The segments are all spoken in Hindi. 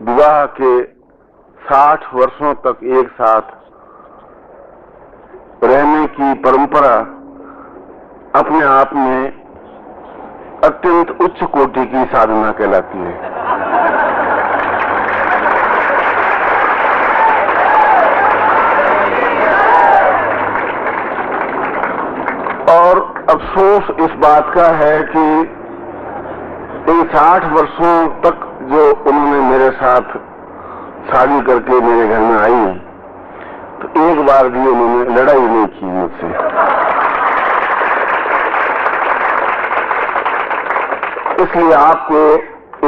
विवाह के 60 वर्षों तक एक साथ रहने की परंपरा अपने आप में अत्यंत उच्च कोटि की साधना कहलाती है। और अफसोस इस बात का है कि इन 60 वर्षों तक जो उन्होंने मेरे साथ शादी करके मेरे घर में आई, तो एक बार भी उन्होंने लड़ाई नहीं की मुझसे। इसलिए आपको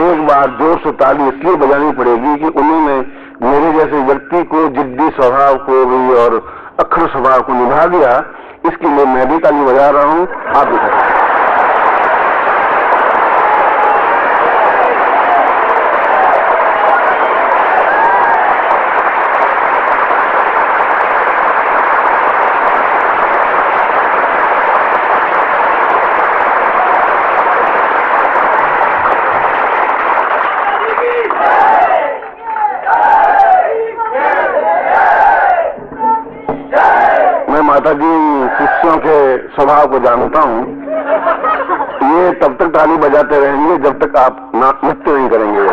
एक बार जोर से ताली इसलिए बजानी पड़ेगी कि उन्होंने मेरे जैसे व्यक्ति को, जिद्दी स्वभाव को भी और अक्खर स्वभाव को निभा दिया। इसके लिए मैं भी ताली बजा रहा हूं, आप भी करें। माता जी शिष्यों के स्वभाव को जानता हूं। ये तब तक ताली बजाते रहेंगे जब तक आप नृत्य नहीं करेंगे।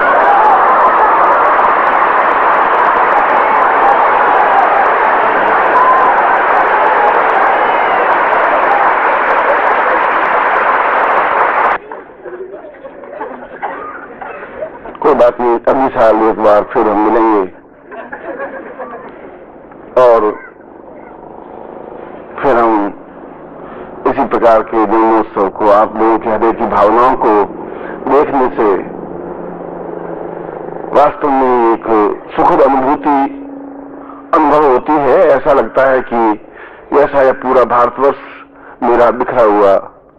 कोई बात नहीं, अगली साल एक बार फिर हम मिलेंगे और फिर हम इसी प्रकार के जन्मोत्सव को, आप लोगों के हृदय की भावनाओं को देखने से वास्तव में एक सुखद अनुभूति अनुभव होती है। ऐसा लगता है कि ऐसा यह पूरा भारतवर्ष मेरा बिखरा हुआ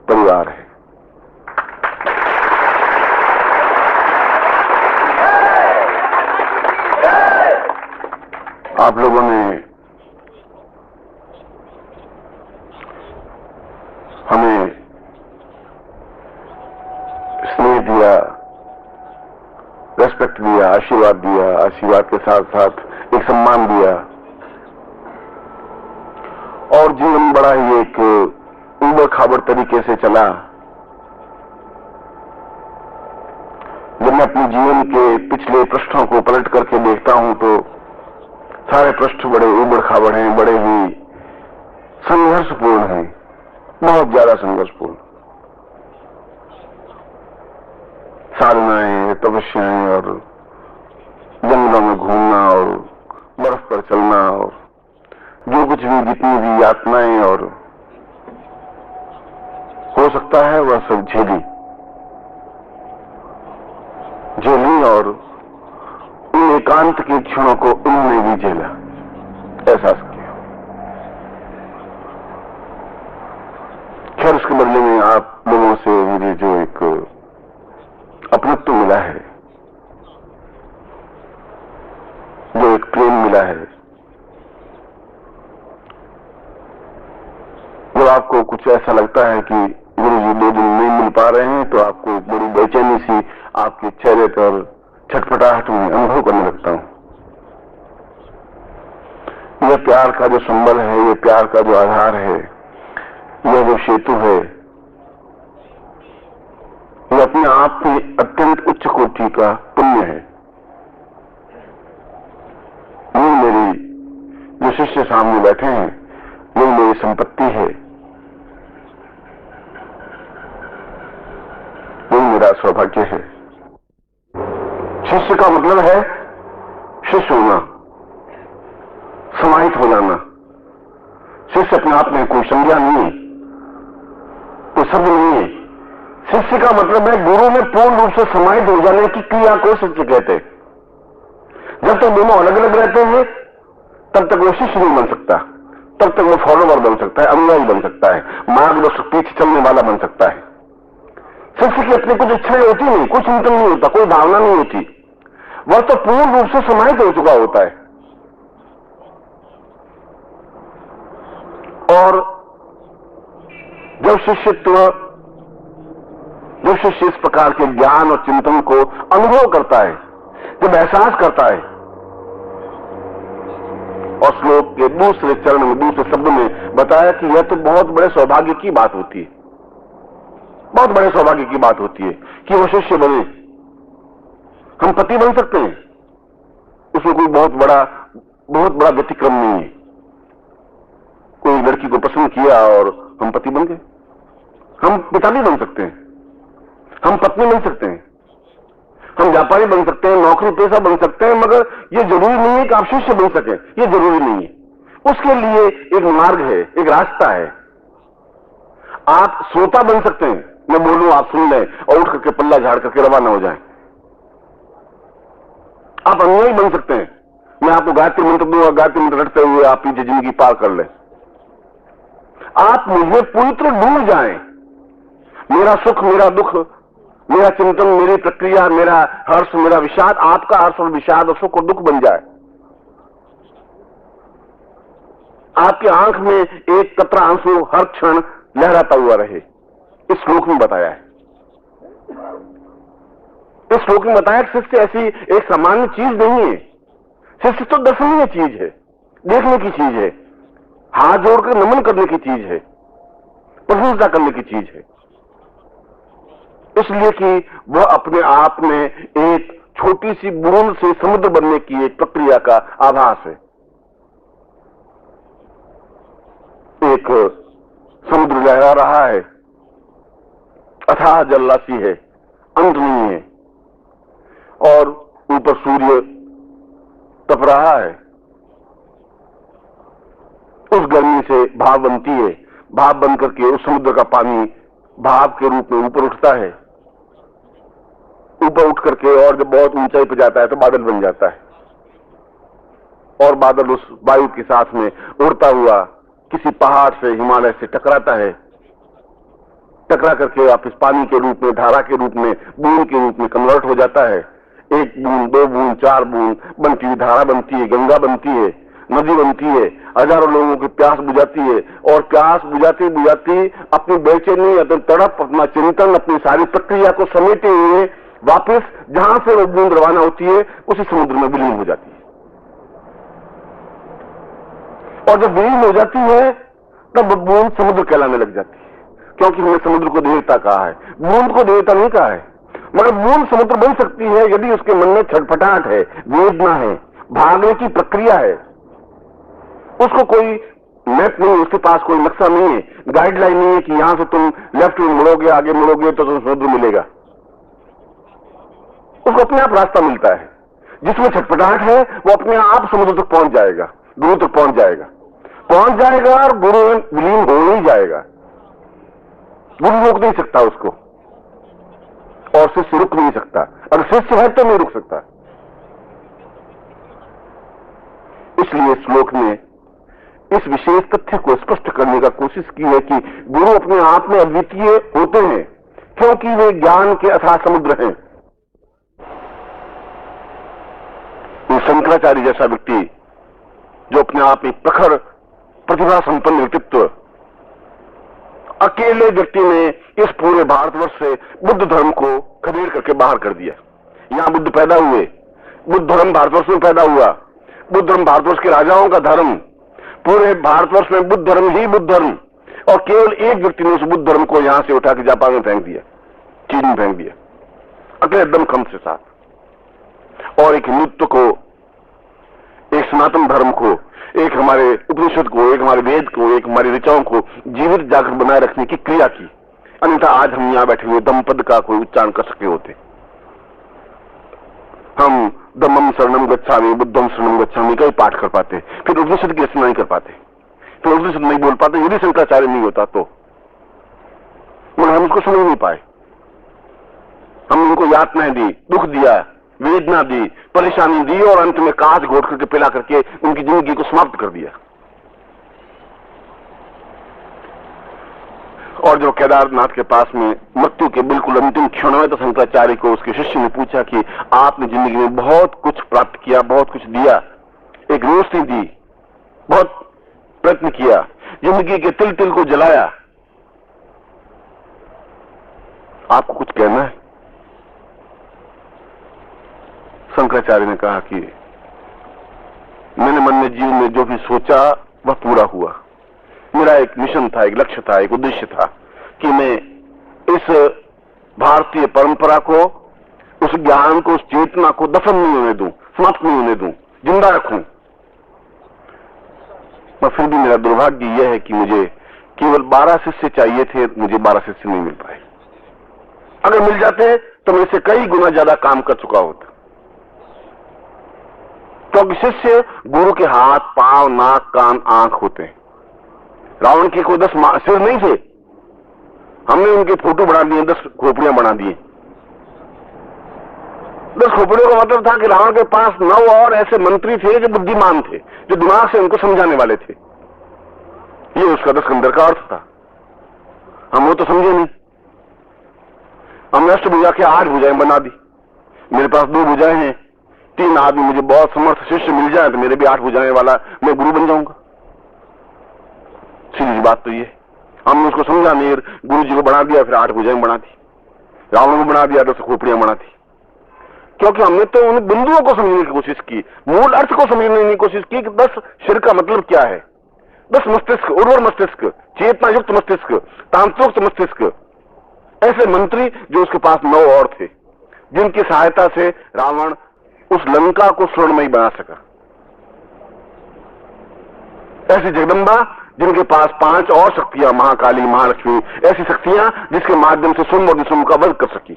परिवार है। आप लोगों ने हमें स्नेह दिया, रेस्पेक्ट दिया, आशीर्वाद दिया, आशीर्वाद के साथ साथ एक सम्मान दिया और जीवन बड़ा ही एक उबड़ खाबड़ तरीके से चला। जब मैं अपने जीवन के पिछले पृष्ठों को पलट करके देखता हूं तो सारे पृष्ठ बड़े उबड़ खाबड़ हैं, बड़े ही संघर्षपूर्ण हैं, बहुत ज्यादा संघर्षपूर्ण। साधनाएं, तपस्याएं और जंगलों में घूमना और बर्फ पर चलना और जो कुछ भी, जितनी भी यातनाएं और हो सकता है वह सब झेली और उन एकांत के क्षणों को उन्होंने भी झेला, एहसास किया। खैर, उसके बदले में आप लोगों से मुझे जो एक अपनत्व मिला है, जो एक प्रेम मिला है, जब आपको कुछ ऐसा लगता है कि गुरु जी 2 दिन नहीं मिल पा रहे हैं तो आपको बड़ी बेचैनी सी आपके चेहरे पर छटपटाहट में अनुभव करने लगता हूं। यह प्यार का जो संबल है, यह प्यार का जो आधार है, यह जो सेतु है, यह अपने आप में अत्यंत उच्च कोटि का पुण्य है। ये मेरी जो शिष्य सामने बैठे हैं, ये मेरी संपत्ति है, ये मेरा सौभाग्य है। शिष्य का मतलब है शिष्य होना, समाहित हो जाना। शिष्य अपने आप में कोई संज्ञा नहीं है, कोई शब्द नहीं है। शिष्य का मतलब है गुरु में पूर्ण रूप से समाहित हो जाने की क्रिया को शिष्य कहते हैं। जब तक दोनों अलग अलग रहते हैं तब तक वो शिष्य नहीं बन सकता, तब तक वो फॉलोवर बन सकता है, अनुयायी बन सकता है, मार्गदर्शक पीछे चलने वाला बन सकता है। शिष्य की अपनी कुछ इच्छाएं होती नहीं, कुछ चिंतन नहीं होता, कोई भावना नहीं होती, वह तो पूर्ण रूप से समाहित हो चुका होता है। और जब शिष्य इस प्रकार के ज्ञान और चिंतन को अनुभव करता है, जब एहसास करता है। और श्लोक के दूसरे चरण में, दूसरे शब्द में बताया कि यह तो बहुत बड़े सौभाग्य की बात होती है, बहुत बड़े सौभाग्य की बात होती है कि वो शिष्य बने। हम पति बन सकते हैं, उसमें कोई बहुत बड़ा व्यतिक्रम नहीं है। कोई लड़की को पसंद किया और हम पति बन गए। हम पिता भी बन सकते हैं, हम पत्नी बन सकते हैं, हम व्यापारी बन सकते हैं, नौकरी पेशा बन सकते हैं, मगर यह जरूरी नहीं है कि आप शिष्य बन सकें। यह जरूरी नहीं है। उसके लिए एक मार्ग है, एक रास्ता है। आप श्रोता बन सकते हैं, मैं बोलूं आप सुन लें और उठ करके पल्ला झाड़ करके रवाना हो जाएं। आप अनुयायी बन सकते हैं, मैं आपको गायत्री मंत्र दूंगा, गायत्री मंत्र रटते हुए आप पीछे जिंदगी पार कर लें। आप मुझे पूरी तरह डूब जाएं। मेरा सुख, मेरा दुख, मेरा चिंतन, मेरी प्रक्रिया, मेरा हर्ष, मेरा विषाद आपका हर्ष और विषाद और सुख और दुख बन जाए। आपकी आंख में एक कतरा आंसू हर क्षण लहराता हुआ रहे। इस श्लोक में बताया है। इस श्लोक में बताया कि शिष्य ऐसी एक सामान्य चीज नहीं है। शिष्य तो दर्शनीय चीज है, देखने की चीज है, हाथ जोड़कर नमन करने की चीज है, प्रशंसा करने की चीज है। इसलिए कि वह अपने आप में एक छोटी सी बूंद से समुद्र बनने की एक प्रक्रिया का आभास है। एक समुद्र लहरा रहा है, अथाह जलराशि है, अंत नहीं है, और ऊपर सूर्य तप रहा है। उस गर्मी से भाप बनती है, भाप बन करके उस समुद्र का पानी भाप के रूप में ऊपर उठता है। ऊपर उठ करके और जब बहुत ऊंचाई पर जाता है तो बादल बन जाता है, और बादल उस वायु के साथ में उड़ता हुआ किसी पहाड़ से, हिमालय से टकराता है। टकरा करके वापिस पानी के रूप में, धारा के रूप में, बूंद के रूप में कन्वर्ट हो जाता है। एक बूंद, दो बूंद, चार बूंद बनती हुई धारा बनती है, गंगा बनती है, नदी बनती है, हजारों लोगों की प्यास बुझाती है, और प्यास बुझाती बुझाती अपनी बेचैनी, अपनी तड़प, अपना चिंतन, अपनी सारी प्रक्रिया को समेटे हुए वापस जहां से वो बूंद रवाना होती है उसी समुद्र में विलीन हो जाती है। और जब विलीन हो जाती है तब बूंद समुद्र कहलाने लग जाती है, क्योंकि हमने समुद्र को देवता कहा है, बूंद को देवता नहीं कहा है। मगर बूंद समुद्र बन सकती है यदि उसके मन में छटपटाहट है, वेदना है, भागने की प्रक्रिया है। उसको कोई मैप नहीं, उसके पास कोई नक्शा नहीं है, गाइडलाइन नहीं है कि यहां से तुम लेफ्ट में मुड़ोगे, आगे मुड़ोगे तो तुम्हें समुद्र मिलेगा। उसको अपने आप रास्ता मिलता है। जिसमें छटपटाहट है वो अपने आप समुद्र तक पहुंच जाएगा, गुरु तक पहुंच जाएगा और गुरु में विलीन हो ही जाएगा। गुरु रोक नहीं सकता उसको, और शिष्य रुक नहीं सकता। अगर शिष्य है तो नहीं रुक सकता। इसलिए श्लोक में इस विशेष तथ्य को स्पष्ट करने का कोशिश की है कि गुरु अपने आप में अद्वितीय होते हैं, क्योंकि वे ज्ञान के अथाह समुद्र हैं। शंकराचार्य जैसा व्यक्ति, जो अपने आप में प्रखर प्रतिभा संपन्न व्यक्तित्व, अकेले व्यक्ति ने इस पूरे भारतवर्ष से बुद्ध धर्म को खदेड़ करके बाहर कर दिया। यहां बुद्ध पैदा हुए, बुद्ध धर्म भारतवर्ष में पैदा हुआ, बुद्ध धर्म भारतवर्ष के राजाओं का धर्म, पूरे भारतवर्ष में बुद्ध धर्म ही बुद्ध धर्म, और केवल एक व्यक्ति ने उस बुद्ध धर्म को यहां से उठा के जापान में फेंक दिया, चीन में फेंक दिया, अकेले दमखम से साथ। और एक हिंदुत्व को, एक सनातन धर्म को, एक हमारे उपनिषद को, एक हमारे वेद को, एक हमारी ऋचाओं को जीवित जागृत बनाए रखने की क्रिया की। अन्यथा आज हम यहां बैठे हुए दमपद का कोई उच्चारण कर सके होते। हम धम्मम शरणम गच्छामि, बुद्धम शरणम गच्छामि का ही पाठ कर पाते, फिर उपनिषद की रचना नहीं कर पाते, फिर उपनिषद नहीं बोल पाते यदि शंकराचार्य नहीं होता तो। मगर हम उसको समझ नहीं पाए। हम उनको यातनाएं दी, दुख दिया, वेदना दी, परेशानी दी, और अंत में कांच घोट करके पिला करके उनकी जिंदगी को समाप्त कर दिया। और जो केदारनाथ के पास में मृत्यु के बिल्कुल अंतिम क्षण में, तो शंकराचार्य को उसके शिष्य ने पूछा कि आपने जिंदगी में बहुत कुछ प्राप्त किया, बहुत कुछ दिया, एक रोशनी दी, बहुत प्रयत्न किया, जिंदगी के तिल तिल को जलाया, आपको कुछ कहना है? शंकराचार्य ने कहा कि मैंने मन में जीवन में जो भी सोचा वह पूरा हुआ। मेरा एक मिशन था, एक लक्ष्य था, एक उद्देश्य था कि मैं इस भारतीय परंपरा को, उस ज्ञान को, उस चेतना को दफन नहीं होने दूं, समाप्त नहीं होने दूं, जिंदा रखूं। पर फिर भी मेरा दुर्भाग्य यह है कि मुझे केवल 12 शिष्य चाहिए थे, मुझे 12 शिष्य नहीं मिल पाए। अगर मिल जाते तो मैं इससे कई गुना ज्यादा काम कर चुका होता, क्योंकि शिष्य गुरु के हाथ, पांव, नाक, कान, आंख होते हैं। रावण के कोई 10 सिर नहीं थे, हमने उनके फोटो बना दिए, 10 खोपड़ियां बना दिए। 10 खोपड़ियों का मतलब था कि रावण के पास 9 और ऐसे मंत्री थे जो बुद्धिमान थे, जो दिमाग से उनको समझाने वाले थे। ये उसका 10 कंदर का अर्थ था। हम वो तो समझे नहीं। हमने अष्टभुजा के 8 भुजाएं बना दी। मेरे पास 2 भुजाएं हैं, 3 आदमी मुझे बहुत समर्थ शिष्य मिल जाए तो मेरे भी 8 भुजाएं वाला मैं गुरु बन जाऊंगा। सीधी बात तो ये। हमने उसको समझा नहीं, गुरु जी को बना दिया, फिर 8 भुजाएं बना दी। रावण को बना दिया, 10 खोपड़ियां बना दी। क्योंकि हमने तो उन बिंदुओं को समझने की कोशिश की, मूल अर्थ को समझने की कोशिश की कि 10 सिर का मतलब क्या है। 10 मस्तिष्क, उर्वर मस्तिष्क, चेतना युक्त मस्तिष्क, तांत्रिक मस्तिष्क, ऐसे मंत्री जो उसके पास 9 और थे, जिनकी सहायता से रावण उस लंका को स्वर्णमयी बना सका। ऐसी जगदम्बा जिनके पास 5 और शक्तियां, महाकाली, महालक्ष्मी, ऐसी शक्तियां जिसके माध्यम से शुंभ और निशुंभ का वध कर सकी।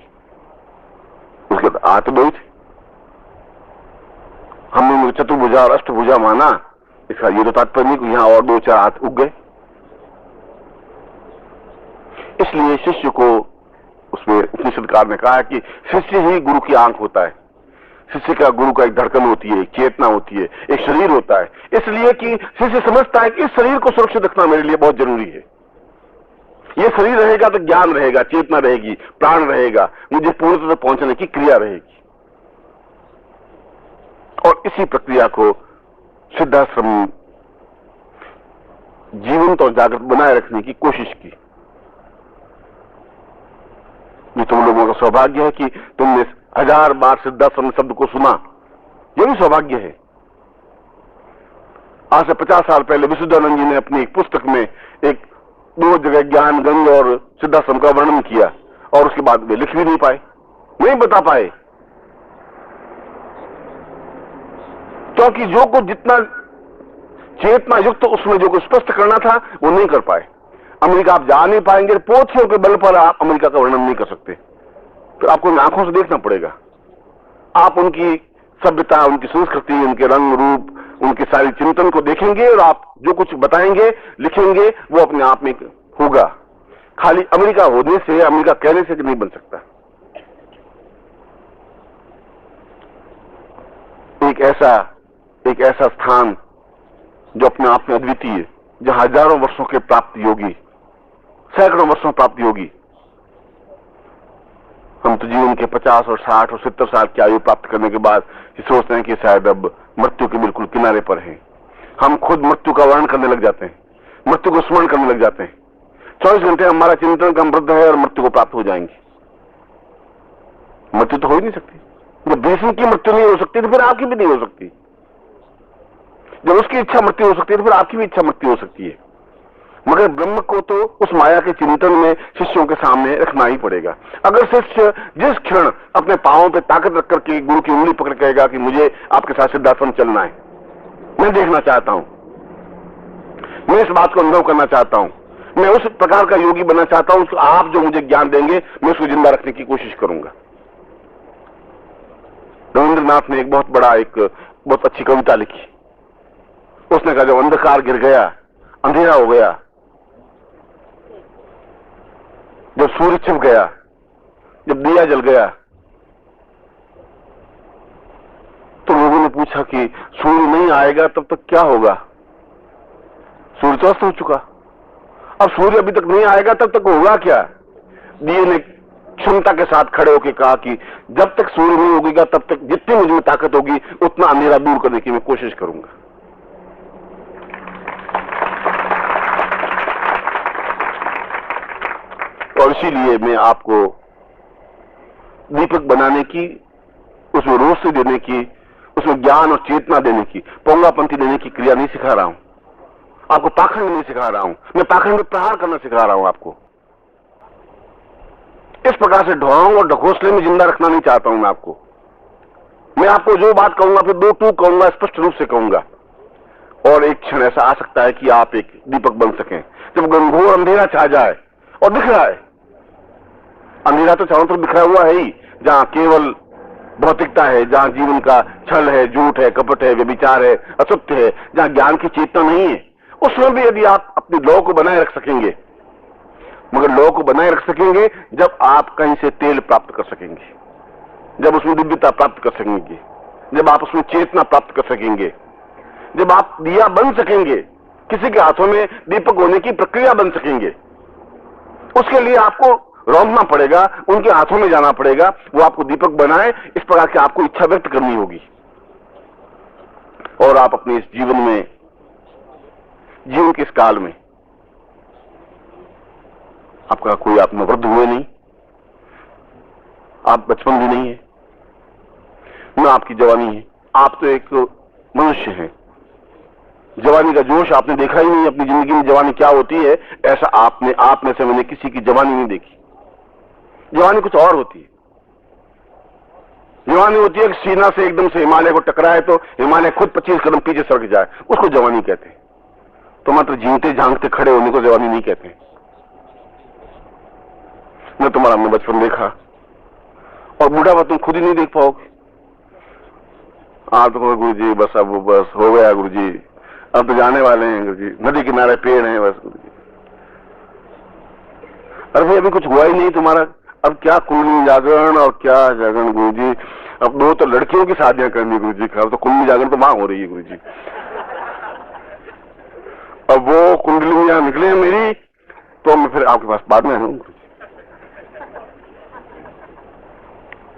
उसके हाथ 2 थे। हमने उनको चतुर्भुजा और अष्टभुजा माना। इसका ये तो तात्पर्य नहीं कि यहां और 2-4 हाथ उग गए। इसलिए शिष्य को, उसमें उपनिषदकार ने कहा कि शिष्य ही गुरु की आंख होता है। शिष्य का, गुरु का एक धड़कन होती है, एक चेतना होती है, एक शरीर होता है। इसलिए कि शिष्य समझता है कि इस शरीर को सुरक्षित रखना मेरे लिए बहुत जरूरी है। ये शरीर रहेगा तो ज्ञान रहेगा, चेतना रहेगी, प्राण रहेगा, मुझे पूर्णता तक पहुंचने की क्रिया रहेगी। और इसी प्रक्रिया को सिद्धाश्रम जीवंत और जागृत बनाए रखने की कोशिश की। ये तुम लोगों का सौभाग्य है कि तुमने 1000 बार सिद्धाश्रम शब्द को सुना। यह भी सौभाग्य है। आज से 50 साल पहले विशुद्धानंद जी ने अपनी एक पुस्तक में 2 जगह ज्ञान गंज और सिद्धाश्रम का वर्णन किया, और उसके बाद वे लिख भी नहीं पाए, नहीं बता पाए, क्योंकि जो कुछ जितना चेतना युक्त उसमें जो कुछ स्पष्ट करना था वो नहीं कर पाए। अमेरिका आप जा नहीं पाएंगे, पोथियों के बल पर आप अमेरिका का वर्णन नहीं कर सकते। तो आपको आंखों से देखना पड़ेगा। आप उनकी सभ्यता, उनकी संस्कृति, उनके रंग रूप, उनके सारी चिंतन को देखेंगे, और आप जो कुछ बताएंगे, लिखेंगे, वो अपने आप में होगा। खाली अमेरिका होने से, अमेरिका कहने से नहीं बन सकता। एक ऐसा स्थान जो अपने आप में अद्वितीय, जहां हजारों वर्षों के प्राप्त योगी, सैकड़ों वर्षों प्राप्त योगी, हम तो जीवन के 50 और 60 और 70 साल की आयु प्राप्त करने के बाद सोचते हैं कि शायद अब मृत्यु के बिल्कुल किनारे पर हैं। हम खुद मृत्यु का वर्णन करने लग जाते हैं, मृत्यु को स्मरण करने लग जाते हैं। 24 घंटे हमारा चिंतन का वृद्ध है और मृत्यु को प्राप्त हो जाएंगे। मृत्यु तो हो ही नहीं सकती। जब भीष्म की मृत्यु नहीं हो सकती तो फिर आपकी भी नहीं हो सकती। जब उसकी इच्छा मृत्यु हो सकती है तो फिर आपकी भी इच्छा मृत्यु हो सकती है। मगर ब्रह्म को तो उस माया के चिंतन में शिष्यों के सामने रखना ही पड़ेगा। अगर शिष्य जिस क्षण अपने पांवों पे ताकत रख करके गुरु की उंगली पकड़ कहेगा कि मुझे आपके साथ सिद्धाश्रम चलना है, मैं देखना चाहता हूं, मैं इस बात को अनुभव करना चाहता हूं, मैं उस प्रकार का योगी बनना चाहता हूं, आप जो मुझे ज्ञान देंगे मैं उसको जिंदा रखने की कोशिश करूंगा। रविंद्रनाथ ने एक बहुत अच्छी कविता लिखी। उसने कहा जब अंधकार गिर गया, अंधेरा हो गया, जब सूर्य छिप गया, जब दिया जल गया, तो लोगों ने पूछा कि सूर्य नहीं आएगा तब तक क्या होगा? सूर्य तो अस्त हो चुका, अब सूर्य अभी तक नहीं आएगा तब तक होगा क्या? दिए ने क्षमता के साथ खड़े होकर कहा कि जब तक सूर्य नहीं उगेगा तब तक जितनी मुझ में ताकत होगी उतना अंधेरा दूर करने की मैं कोशिश करूंगा। और इसीलिए मैं आपको दीपक बनाने की उसमें रोशनी देने की, उसमें ज्ञान और चेतना देने की, पोंगापंथी देने की क्रिया नहीं सिखा रहा हूं आपको, पाखंड नहीं सिखा रहा हूं मैं, पाखंड में प्रहार करना सिखा रहा हूं आपको। इस प्रकार से ढोंग और ढकोसले में जिंदा रखना नहीं चाहता हूं मैं आपको। मैं आपको जो बात कहूंगा फिर दो टूक कहूंगा, स्पष्ट रूप से कहूंगा। और एक क्षण ऐसा आ सकता है कि आप एक दीपक बन सकें जब घनघोर अंधेरा छा जाए, और दिख रहा है अंधेरा तो चारों तरफ बिखरा हुआ है ही, जहां केवल भौतिकता है, जहां जीवन का छल है, झूठ है, कपट है, व्यभिचार है, असत्य है, जहां ज्ञान की चेतना नहीं है, उसमें भी यदि आप अपनी लौ को बनाए रख सकेंगे, मगर लौ को बनाए रख सकेंगे जब आप कहीं से तेल प्राप्त कर सकेंगे, जब उसमें दिव्यता प्राप्त कर सकेंगे, जब आप उसमें चेतना प्राप्त कर सकेंगे, जब आप दिया बन सकेंगे, किसी के हाथों में दीपक होने की प्रक्रिया बन सकेंगे। उसके लिए आपको रौंदना पड़ेगा, उनके हाथों में जाना पड़ेगा, वो आपको दीपक बनाए, इस प्रकार की आपको इच्छा व्यक्त करनी होगी। और आप अपने इस जीवन में, जीवन के इस काल में, आपका कोई आप वृद्ध हुए नहीं, आप बचपन भी नहीं है, न आपकी जवानी है, आप तो एक मनुष्य हैं। जवानी का जोश आपने देखा ही नहीं अपनी जिंदगी में, जवानी क्या होती है ऐसा आप में से मैंने किसी की जवानी नहीं देखी। जवानी कुछ और होती है। जवानी होती है कि सीना से एकदम से हिमालय को टकराए तो हिमालय खुद 25 कदम पीछे सरक जाए, उसको जवानी कहते हैं। तो मात्र जीते झांकते खड़े होने को जवानी नहीं कहते। मैं तुम्हारा हमने बचपन देखा, और बूढ़ापा तुम खुद ही नहीं देख पाओगे। आप तो गुरु जी बस अब बस हो गया गुरु जी, अब तो जाने वाले हैं गुरु जी, नदी किनारे पेड़ हैं बस गुरु जी। अरे भाई अभी कुछ हुआ ही नहीं तुम्हारा, अब क्या कुंडली जागरण और क्या जागरण गुरु जी, अब दो तो लड़कियों की शादियां करनी गुरु जी, अब तो कुंडली जागरण तो मांग हो रही है गुरु जी। अब वो कुंडलियां निकले मेरी तो मैं फिर आपके पास बाद में आऊंगा गुरु जी।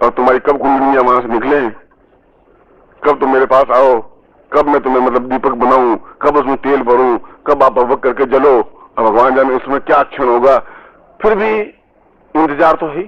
और तुम्हारी कब कुंडलियां वहां से निकले, कब तुम मेरे पास आओ, कब मैं तुम्हें मतलब दीपक बनाऊं, कब उसमें तेल भरूं, कब आप अवक करके जलो, अब भगवान जाने उसमें क्या क्षण होगा। फिर भी इंतजार तो है।